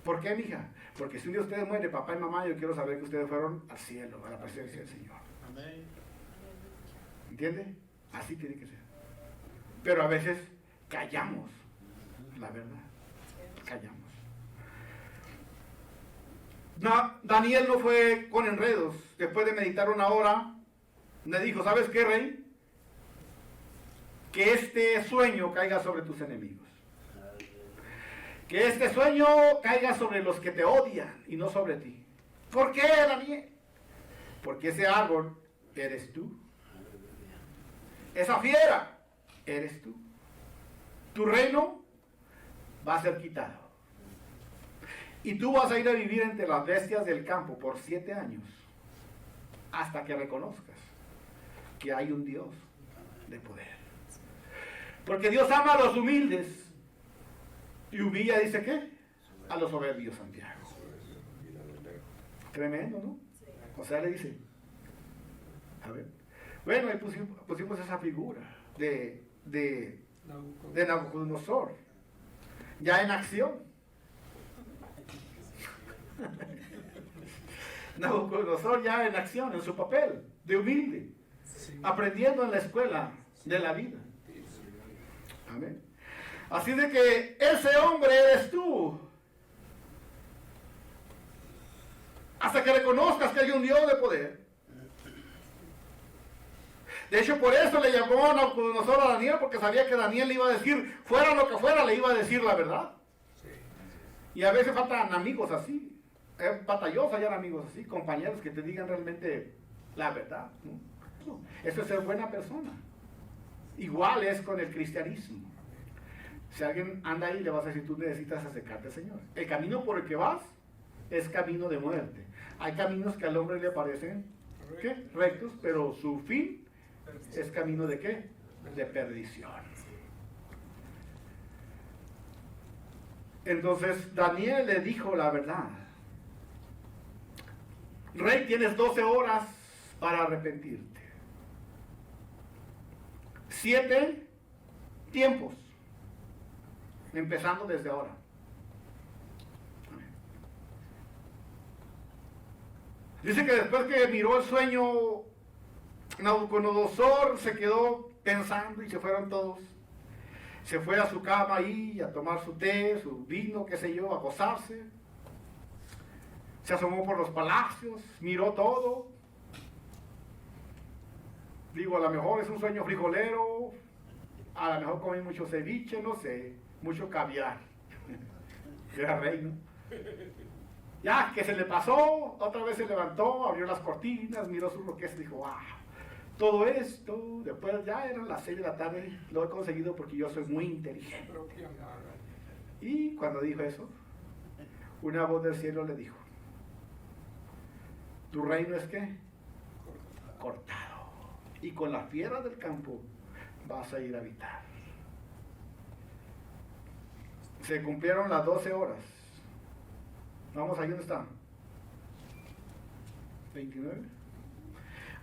¿Por qué, mija? Porque si un día ustedes mueren, papá y mamá, yo quiero saber que ustedes fueron al cielo, a la presencia del Señor. Amén. ¿Entiende? Así tiene que ser. Pero a veces callamos la verdad. Callamos. No, Daniel no fue con enredos. Después de meditar una hora, le dijo, ¿sabes qué, rey? Que este sueño caiga sobre tus enemigos. Que este sueño caiga sobre los que te odian y no sobre ti. ¿Por qué, Daniel? Porque ese árbol eres tú. Esa fiera eres tú. Tu reino va a ser quitado. Y tú vas a ir a vivir entre las bestias del campo por 7 años, hasta que reconozcas que hay un Dios de poder. Porque Dios ama a los humildes y humilla, dice ¿qué? A los soberbios, Santiago. Tremendo, ¿no? O sea, le dice, a ver, bueno, ahí pusimos esa figura de Nabucodonosor, ya en acción. Nabucodonosor ya en acción, en su papel de humilde, aprendiendo en la escuela de la vida. Amén. Así de que ese hombre eres tú. Hasta que reconozcas que hay un Dios de poder. De hecho, por eso le llamó Nabucodonosor a Daniel, porque sabía que Daniel le iba a decir, fuera lo que fuera, le iba a decir la verdad. Y a veces faltan amigos así. Es batalloso hallar amigos así, compañeros que te digan realmente la verdad, ¿no? Eso es ser buena persona. Igual es con el cristianismo. Si alguien anda ahí, le vas a decir, tú necesitas acercarte al Señor. El camino por el que vas es camino de muerte. Hay caminos que al hombre le parecen ¿qué? Rectos, pero su fin es camino de ¿qué? De perdición. Entonces Daniel le dijo la verdad. Rey, tienes 12 horas para arrepentirte. 7 tiempos, empezando desde ahora. Dice que después que miró el sueño, Nabucodonosor se quedó pensando y se fueron todos. Se fue a su cama ahí a tomar su té, su vino, qué sé yo, a gozarse. Se asomó por los palacios, miró todo. Digo, a lo mejor es un sueño frijolero, a lo mejor comí mucho ceviche, no sé, mucho caviar. Era rey, ¿no? Ya que se le pasó, otra vez se levantó, abrió las cortinas, miró su roqueza y dijo, wow, todo esto, después ya eran las 6 de la tarde, lo he conseguido porque yo soy muy inteligente. Y cuando dijo eso, una voz del cielo le dijo, ¿tu reino es qué? Cortado. Y con las fieras del campo vas a ir a habitar. Se cumplieron las 12 horas. Vamos, ahí donde está. 29.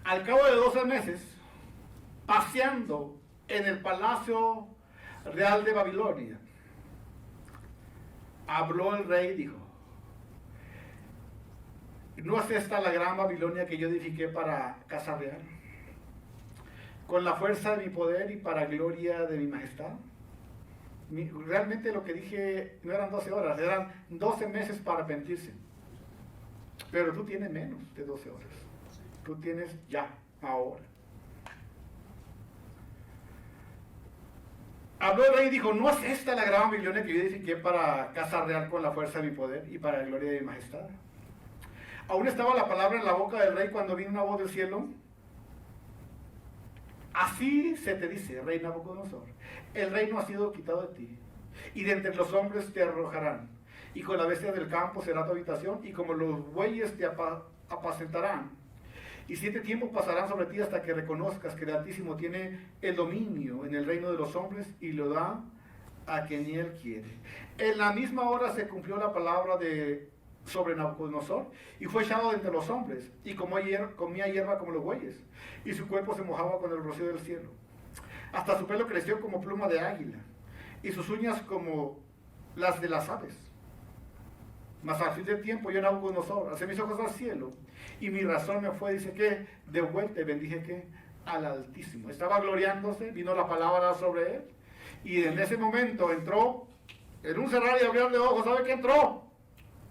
Al cabo de 12 meses, paseando en el palacio real de Babilonia, habló el rey y dijo, ¿no es esta la gran Babilonia que yo edifiqué para casa real? Con la fuerza de mi poder y para gloria de mi majestad. Realmente lo que dije no eran 12 horas, eran 12 meses para arrepentirse. Pero tú tienes menos de 12 horas. Tú tienes ya, ahora. Habló el rey y dijo, ¿no es esta la gran Babilonia que yo edifiqué para casa real con la fuerza de mi poder y para la gloria de mi majestad? Aún estaba la palabra en la boca del rey cuando vino una voz del cielo. Así se te dice, rey Nabucodonosor, el reino ha sido quitado de ti, y de entre los hombres te arrojarán, y con la bestia del campo será tu habitación, y como los bueyes te apacentarán. Y 7 tiempos pasarán sobre ti hasta que reconozcas que el Altísimo tiene el dominio en el reino de los hombres, y lo da a quien él quiere. En la misma hora se cumplió la palabra sobre Nabucodonosor, y fue echado de entre los hombres, y comía hierba como los bueyes, y su cuerpo se mojaba con el rocío del cielo. Hasta su pelo creció como pluma de águila, y sus uñas como las de las aves. Mas al fin del tiempo yo, Nabucodonosor, alcé mis ojos al cielo, y mi razón me fue, dice que, de vuelta, y bendije que al Altísimo. Estaba gloriándose, vino la palabra sobre él, y en ese momento entró, en un cerrar y abrir de ojos, ¿sabe qué entró?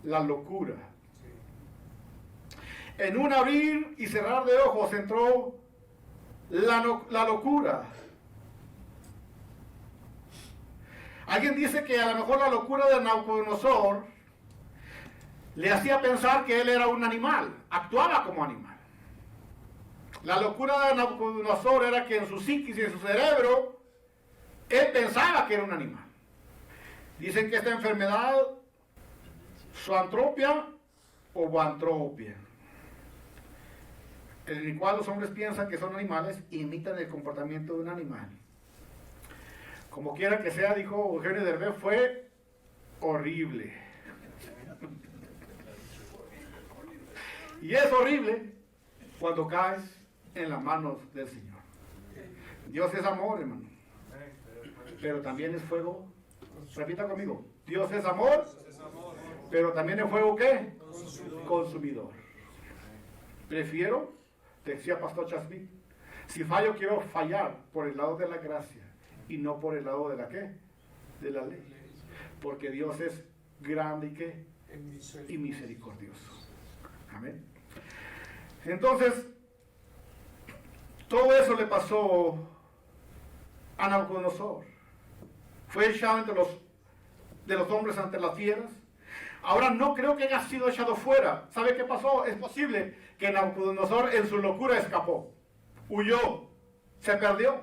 La locura. En un abrir y cerrar de ojos entró la locura. Alguien dice que a lo mejor la locura de Nabucodonosor le hacía pensar que él era un animal, actuaba como animal. La locura de Nabucodonosor era que en su psiquis y en su cerebro, él pensaba que era un animal. Dicen que esta enfermedad, zoantropia o boantropia, en el cual los hombres piensan que son animales e imitan el comportamiento de un animal. Como quiera que sea, dijo Eugenio Derbez, fue horrible. Y es horrible cuando caes en las manos del Señor. Dios es amor, hermano. Pero también es fuego. Repita conmigo. Dios es amor, pero también es fuego, ¿qué? Consumidor. Prefiero, decía Pastor Chasmith, si fallo quiero fallar por el lado de la gracia y no por el lado de la ¿qué? De la ley. Porque Dios es grande y ¿qué? Y misericordioso. Amén. Entonces, todo eso le pasó a Nabucodonosor. Fue echado entre de los hombres ante las fieras. Ahora no creo que haya sido echado fuera. ¿Sabe qué pasó? Es posible que Nabucodonosor en su locura escapó. Huyó. Se perdió.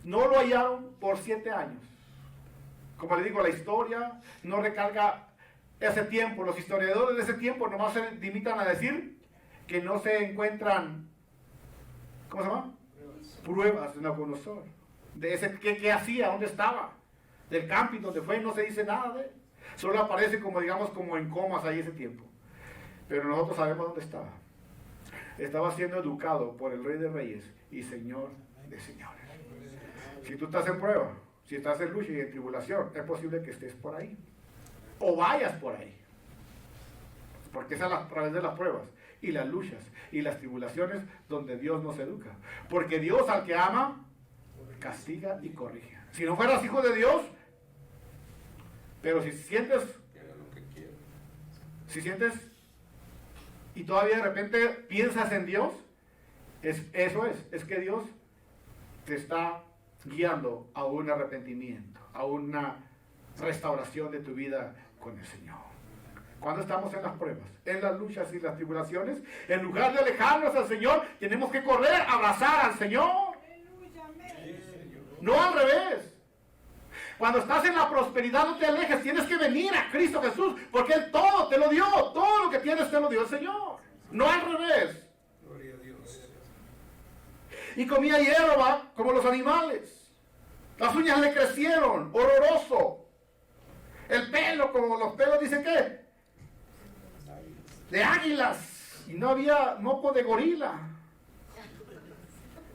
No lo hallaron por 7 años. Como le digo, la historia no recarga ese tiempo. Los historiadores de ese tiempo nomás se limitan a decir que no se encuentran, ¿cómo se llama? Pruebas de Nabucodonosor. De ese, ¿qué hacía? ¿Dónde estaba? Del camping donde fue, no se dice nada de él. Solo aparece como, digamos, como en comas ahí ese tiempo. Pero nosotros sabemos dónde estaba. Estaba siendo educado por el Rey de Reyes y Señor de Señores. Si tú estás en prueba, si estás en lucha y en tribulación, es posible que estés por ahí. O vayas por ahí. Porque es a través de las pruebas y las luchas y las tribulaciones donde Dios nos educa. Porque Dios al que ama, castiga y corrige. Si no fueras hijo de Dios, pero si sientes y todavía de repente piensas en Dios, es que Dios te está guiando a un arrepentimiento, a una restauración de tu vida con el Señor. Cuando estamos en las pruebas, en las luchas y las tribulaciones, en lugar de alejarnos al Señor, tenemos que correr, abrazar al Señor. No al revés. Cuando estás en la prosperidad no te alejes, tienes que venir a Cristo Jesús, porque Él todo te lo dio, todo lo que tienes te lo dio el Señor. No al revés. Gloria a Dios. Y comía hierba como los animales. Las uñas le crecieron, horroroso. El pelo, como los pelos, dice ¿qué? De águilas. Y no había moco de gorila.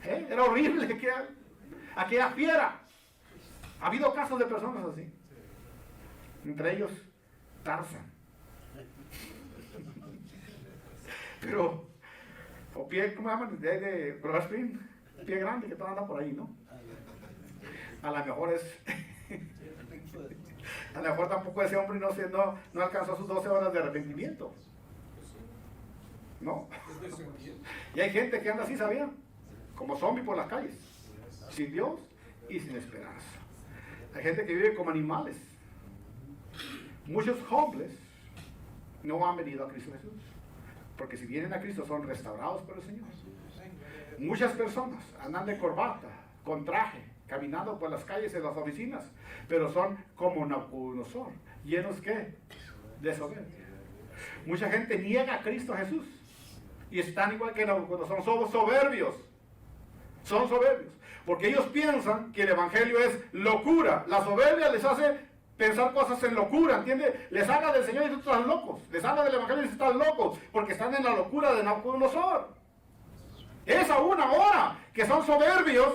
Era horrible aquella fiera. Ha habido casos de personas así. Entre ellos, Tarzan. Pero, o pie, ¿cómo se llama? De Brastin, pie grande que todo anda por ahí, ¿no? A lo mejor a lo mejor tampoco ese hombre no alcanzó sus 12 horas de arrepentimiento. ¿No? Y hay gente que anda así, ¿sabían? Como zombie por las calles, sin Dios y sin esperanza. Hay gente que vive como animales. Muchos hombres no han venido a Cristo Jesús, porque si vienen a Cristo son restaurados por el Señor. Muchas personas andan de corbata, con traje, caminando por las calles en las oficinas, pero son como Nabucodonosor, llenos ¿qué? De soberbia. Mucha gente niega a Cristo Jesús y están igual que Nabucodonosor, son soberbios. Son soberbios, porque ellos piensan que el Evangelio es locura. La soberbia les hace pensar cosas en locura, ¿entiende? Les habla del Señor y dicen, están locos. Les habla del Evangelio y dicen, están locos, porque están en la locura de Nabucodonosor. Es aún ahora que son soberbios.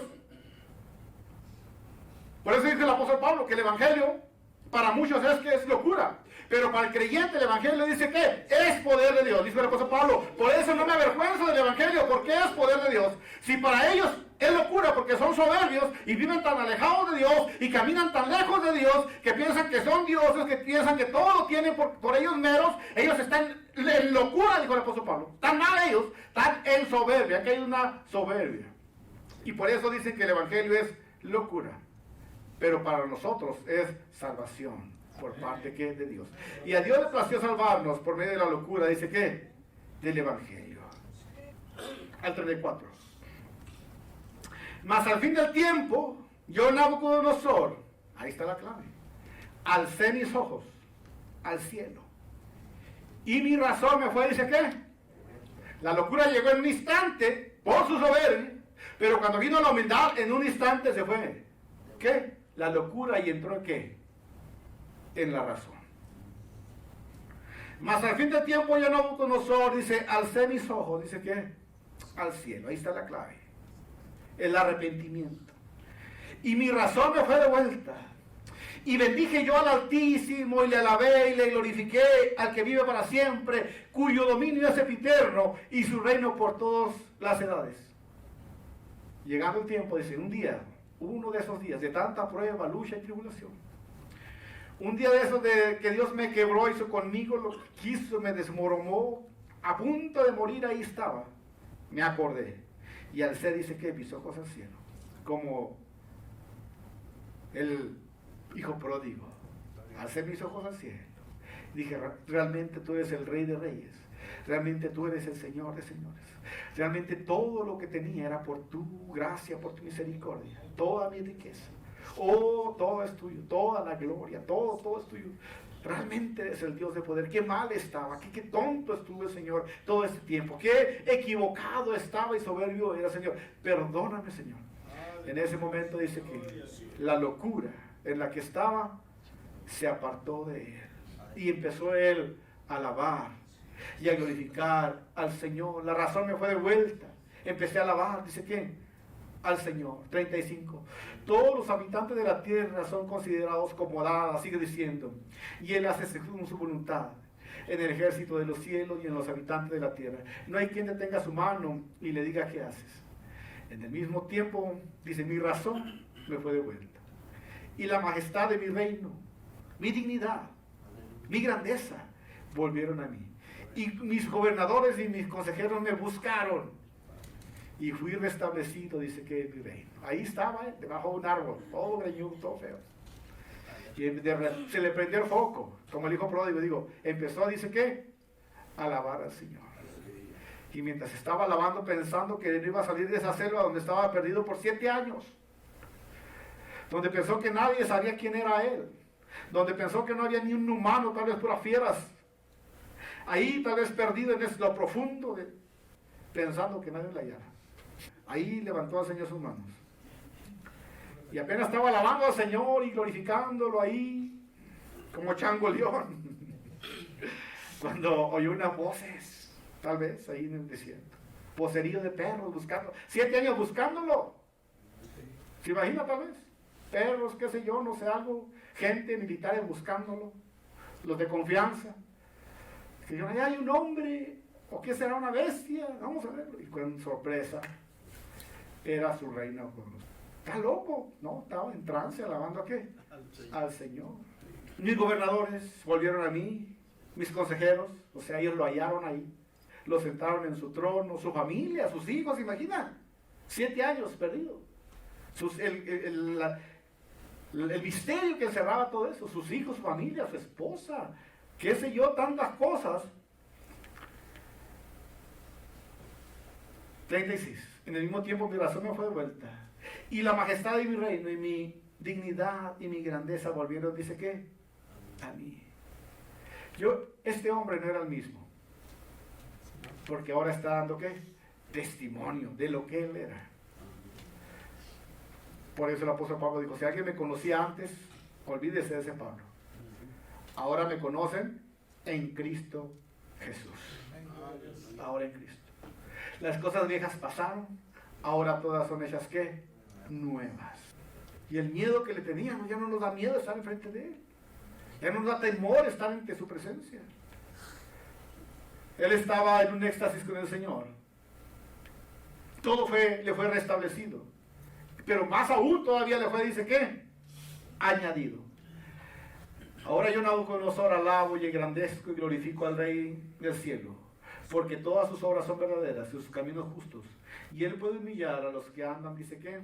Por eso dice el apóstol Pablo que el Evangelio para muchos es locura. Pero para el creyente el Evangelio dice que es poder de Dios, dice el apóstol Pablo. Por eso no me avergüenzo del Evangelio, porque es poder de Dios. Si para ellos es locura porque son soberbios y viven tan alejados de Dios y caminan tan lejos de Dios que piensan que son dioses, que piensan que todo lo tienen por ellos meros, ellos están en locura, dijo el apóstol Pablo. Están mal ellos, están en soberbia, que hay una soberbia. Y por eso dicen que el Evangelio es locura. Pero para nosotros es salvación por parte ¿qué? De Dios. Y a Dios le plació salvarnos por medio de la locura, dice ¿qué? Del Evangelio. Al 34. Mas al fin del tiempo, yo Nabucodonosor, ahí está la clave, alcé mis ojos al cielo. Y mi razón me fue, dice, ¿qué? La locura llegó en un instante por su soberbia, pero cuando vino la humildad, en un instante se fue. ¿Qué? La locura y entró en ¿qué? En la razón. Mas al fin de tiempo yo Nabucodonosor, dice, alcé mis ojos, dice ¿qué? Al cielo. Ahí está la clave. El arrepentimiento. Y mi razón me fue de vuelta. Y bendije yo al Altísimo, y le alabé y le glorifiqué al que vive para siempre, cuyo dominio es sempiterno y su reino por todas las edades. Llegando el tiempo, dice, un día, uno de esos días de tanta prueba, lucha y tribulación, un día de esos de que Dios me quebró, hizo conmigo lo que quiso, me desmoronó, a punto de morir, ahí estaba, me acordé, y alcé, dice que mis ojos al cielo, como el hijo pródigo, alcé mis ojos al cielo, dije, realmente tú eres el Rey de Reyes, realmente tú eres el Señor de Señores, realmente todo lo que tenía era por tu gracia, por tu misericordia, toda mi riqueza, oh, todo es tuyo, toda la gloria, todo es tuyo, realmente eres el Dios de poder. Qué mal estaba, qué tonto estuve, Señor, todo este tiempo, qué equivocado estaba y soberbio era, Señor, perdóname, Señor. En ese momento dice que la locura en la que estaba se apartó de él y empezó él a alabar y a glorificar al Señor. La razón me fue de vuelta, empecé a alabar, dice que al Señor. 35. Todos los habitantes de la tierra son considerados como nada, sigue diciendo, y él hace según su voluntad en el ejército de los cielos y en los habitantes de la tierra. No hay quien detenga su mano y le diga qué haces. En el mismo tiempo, dice, mi razón me fue de vuelta, y la majestad de mi reino, mi dignidad, mi grandeza, volvieron a mí. Y mis gobernadores y mis consejeros me buscaron, y fui restablecido, dice que mi reino. Ahí estaba, debajo de un árbol, todo greñudo, todo feo. Y se le prendió el foco, como el hijo pródigo, digo, empezó, dice que, a alabar al Señor. Y mientras estaba alabando, pensando que él iba a salir de esa selva donde estaba perdido por 7 años, donde pensó que nadie sabía quién era él, donde pensó que no había ni un humano, tal vez puras fieras, ahí tal vez perdido en lo profundo, pensando que nadie le hallara. Ahí levantó al Señor sus manos. Y apenas estaba alabando al Señor y glorificándolo ahí, como chango león, cuando oyó unas voces, tal vez ahí en el desierto, vocerío de perros buscando, 7 años buscándolo. ¿Se imagina tal vez? Perros, qué sé yo, no sé, algo, gente, militares buscándolo, los de confianza. Que dijeron, ahí hay un hombre, o qué será una bestia, vamos a verlo. Y con sorpresa, era su reina. Está loco, ¿no? Estaba en trance, alabando ¿a qué? Al Señor. Mis gobernadores volvieron a mí, mis consejeros, o sea, ellos lo hallaron ahí, lo sentaron en su trono, su familia, sus hijos, imagina, 7 años perdido. El misterio que encerraba todo eso, sus hijos, su familia, su esposa, qué sé yo, tantas cosas. 36. En el mismo tiempo mi razón me fue de vuelta, y la majestad de mi reino y mi dignidad y mi grandeza volvieron, dice que, a mí. Este hombre no era el mismo, porque ahora está dando ¿qué? Testimonio de lo que él era. Por eso el apóstol Pablo dijo, si alguien me conocía antes, olvídese de ese Pablo. Ahora me conocen en Cristo Jesús. Ahora en Cristo. Las cosas viejas pasaron, ahora todas son hechas ¿qué? Nuevas. Y el miedo que le teníamos ya no nos da miedo estar enfrente de él. Ya no nos da temor estar ante su presencia. Él estaba en un éxtasis con el Señor. Todo le fue restablecido. Pero más aún todavía le fue, dice ¿qué? Añadido. Ahora yo Nabucodonosor alabo y engrandezco y glorifico al Rey del cielo, porque todas sus obras son verdaderas y sus caminos justos. Y él puede humillar a los que andan, dice ¿qué?